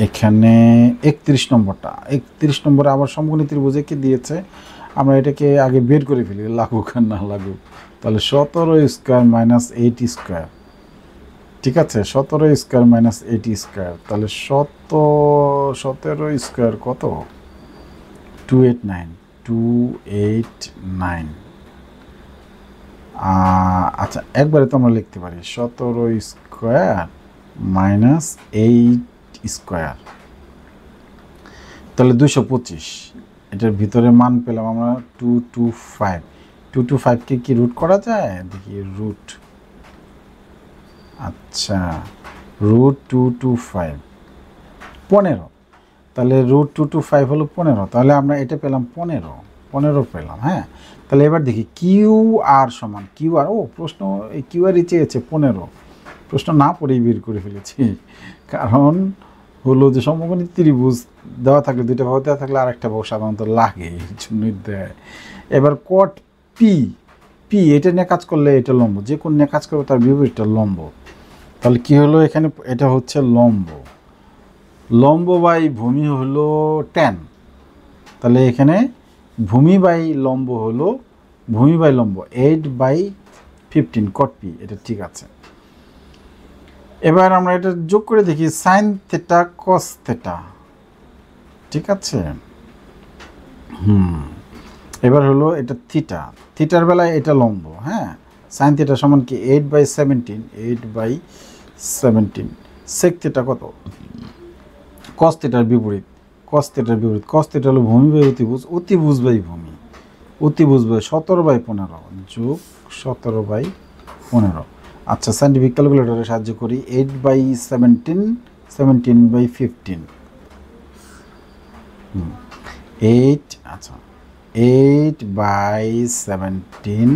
এখানে 31 নম্বরটা, 31 নম্বরে আবার সমকোণী ত্রিভুজে কি দিয়েছে, আমরা এটাকে আগে বের করে ফেলি লাগুক আর না লাগুক। তাহলে 17 স্কোয়ার মাইনাস 8 স্কোয়ার, ঠিক আছে, 17 স্কোয়ার মাইনাস 8 স্কোয়ার, তাহলে 17 স্কোয়ার কত, 289। আচ্ছা একবারে তো আমরা লিখতে পারি 17 স্কোয়ার মাইনাস 8 স্কোয়ার, তাহলে 225। এটার ভিতরে মান পেলাম আমরা 225। 225কে কি রুট করা যায়, দেখি রুট, আচ্ছা রুট 225 15, তাহলে রুট 225 হলো 15, তাহলে আমরা এটা পেলাম 15 পেলাম। হ্যাঁ, তাহলে এবার দেখি কিউ আর সমান কিউ আর, ও প্রশ্ন এই কিউ আরই চেয়েছে 15, প্রশ্ন না পড়েই বের করে ফেলেছি, কারণ হলো যে সমকোণী ত্রিভুজ দেওয়া থাকলে, দুইটা ভাগ দেওয়া থাকলে আরেকটা ভাগ সাধারণত লাগে, এই জন্যই দেয়। এবার কট পি, এটা নিয়ে কাজ করলে এটা লম্ব, যে কোন নিয়ে কাজ করবে তার বিপরীতটা লম্ব, তাহলে কি হলো এখানে, এটা হচ্ছে লম্ব বাই ভূমি হলো 10, তাহলে এখানে ভূমি বাই লম্ব হলো, ভূমি বাই লম্ব 8/15 কট পি, এটা ঠিক আছে। এবার আমরা এটা যোগ করে দেখি সাইন থেটা কস থেটা, ঠিক আছে। এবার হলো এটা থিটার বেলায় এটা লম্ব, হ্যাঁ, সাইন থিটা সমান কি 8/17 সেক থিটা কত, কস থিটার বিপরীত, কস থিটা হলো ভূমি বাই অতিভুজ বাই ভূমি, অতিভুজ বাই 17/15 যোগ 17/15। আচ্ছা সাইন্টিফিক ক্যালকুলেটরে সাহায্য করি, 8/17 17/15, 8, আচ্ছা 8/17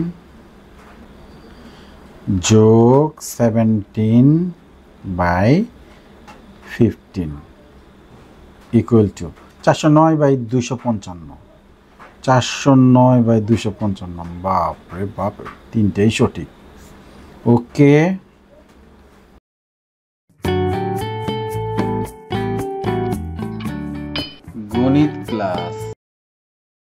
যোগ 17/15 ইকুয়াল টু 409/255, 409/255, বাপ রে বাপ, তিনটেই সঠিক। ওকে।